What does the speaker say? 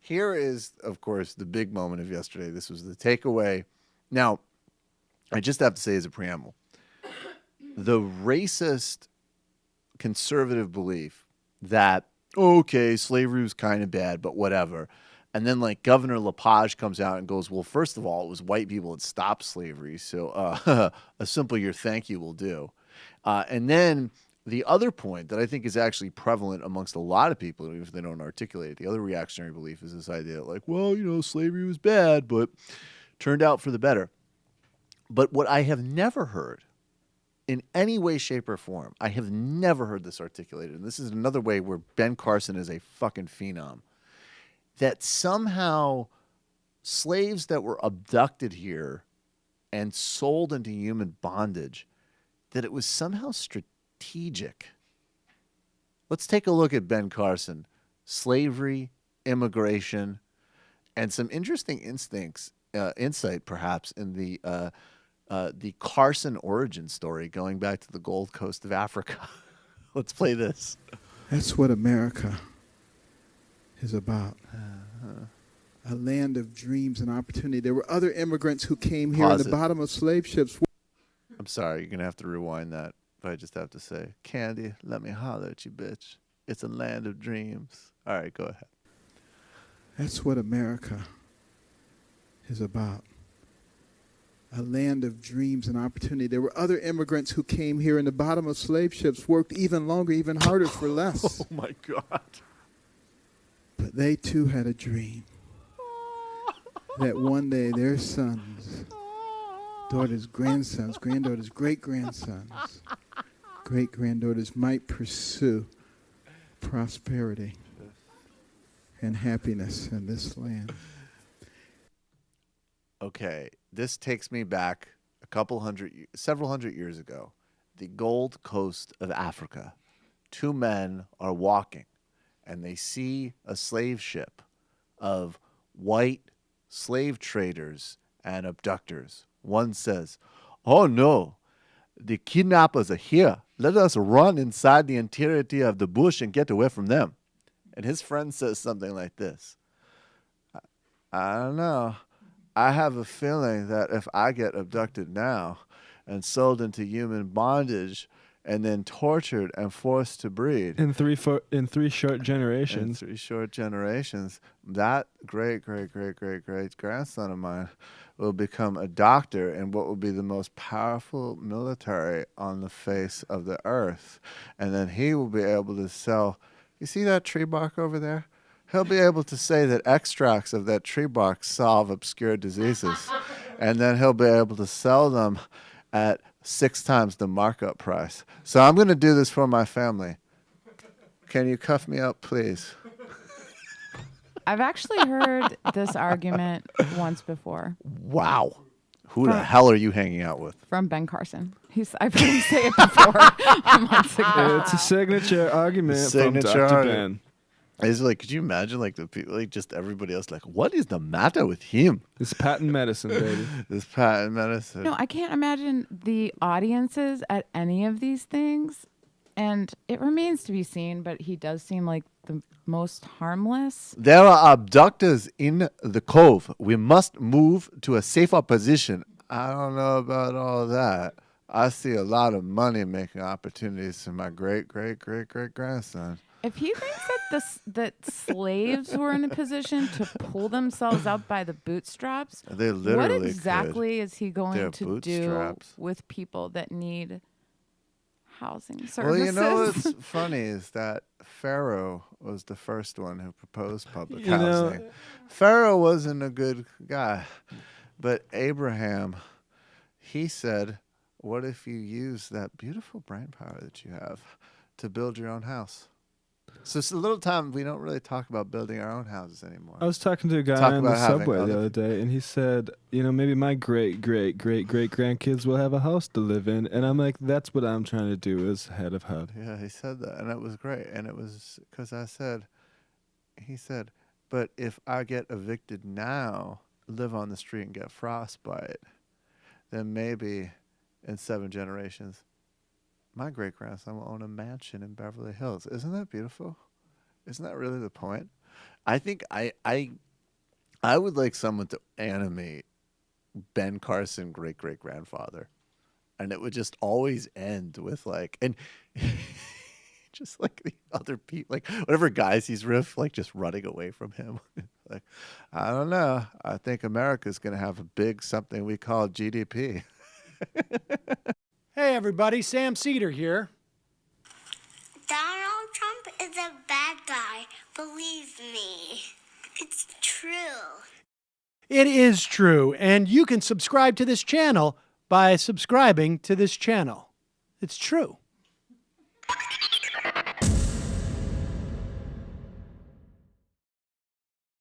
Here is, of course, the big moment of yesterday. This was the takeaway. Now, I just have to say as a preamble, the racist conservative belief that, okay, slavery was kind of bad, but whatever. And then like Governor Lepage comes out and goes, well, first of all, it was white people that stopped slavery. So a simple your thank you will do. And then the other point that I think is actually prevalent amongst a lot of people, even if they don't articulate it, the other reactionary belief is this idea like, well, slavery was bad, but turned out for the better. But what I have never heard in any way, shape, or form, I have never heard this articulated, and this is another way where Ben Carson is a fucking phenom, that somehow slaves that were abducted here and sold into human bondage, that it was somehow strategic. Let's take a look at Ben Carson. Slavery, immigration, and some interesting insight perhaps in the Carson origin story going back to the Gold Coast of Africa. Let's play this. That's what America is about. A land of dreams and opportunity. There were other immigrants who came here in the bottom of slave ships. I'm sorry, you're going to have to rewind that, but I just have to say, Candy, let me holler at you, bitch. It's a land of dreams. All right, go ahead. That's what America is about. A land of dreams and opportunity. There were other immigrants who came here in the bottom of slave ships, worked even longer, even harder for less. Oh, my God. But they, too, had a dream that one day their sons, daughters, grandsons, granddaughters, great-grandsons, great-granddaughters might pursue prosperity and happiness in this land. Okay, this takes me back several hundred years ago. The Gold Coast of Africa. Two men are walking, and they see a slave ship of white slave traders and abductors. One says, "Oh no, the kidnappers are here. Let us run inside the interior of the bush and get away from them." And his friend says something like this: I don't know. I have a feeling that if I get abducted now and sold into human bondage and then tortured and forced to breed in three short generations, that great grandson of mine will become a doctor in what will be the most powerful military on the face of the earth. And then he will be able to sell. You see that tree bark over there? He'll be able to say that extracts of that tree bark solve obscure diseases. And then he'll be able to sell them at 6 times the markup price. So I'm going to do this for my family. Can you cuff me up, please? I've actually heard this argument once before. Wow. Who the hell are you hanging out with? From Ben Carson. I've heard him say it before months ago. It's a signature argument from Dr. Ben. It's like, could you imagine, like, the people, like, just everybody else, like, what is the matter with him? It's patent medicine, baby. This patent medicine. No, I can't imagine the audiences at any of these things. And it remains to be seen, but he does seem like the most harmless. There are abductors in the cove. We must move to a safer position. I don't know about all that. I see a lot of money-making opportunities for my great-grandson. If he thinks that slaves were in a position to pull themselves up by the bootstraps, they literally what exactly is he going to do with people that need housing services? Well, you know what's funny is that Pharaoh was the first one who proposed public housing. Pharaoh wasn't a good guy, but Abraham, he said, what if you use that beautiful brain power that you have to build your own house? So it's a little time we don't really talk about building our own houses anymore. I was talking to a guy on the subway the other day, and he said, maybe my great-great-great-great-grandkids will have a house to live in. And I'm like, that's what I'm trying to do as head of HUD. Yeah, he said that, and it was great. And it was because he said, but if I get evicted now, live on the street and get frostbite, then maybe in 7 generations, my great-grandson will own a mansion in Beverly Hills. Isn't that beautiful? Isn't that really the point? I think I would like someone to animate Ben Carson great great grandfather, and it would just always end with like and just like the other people, like whatever guys he's riff, like just running away from him. Like, I don't know. I think America's gonna have a big something we call GDP. Hey everybody, Sam Seder here. Donald Trump is a bad guy. Believe me. It's true. It is true, and you can subscribe to this channel by subscribing to this channel. It's true.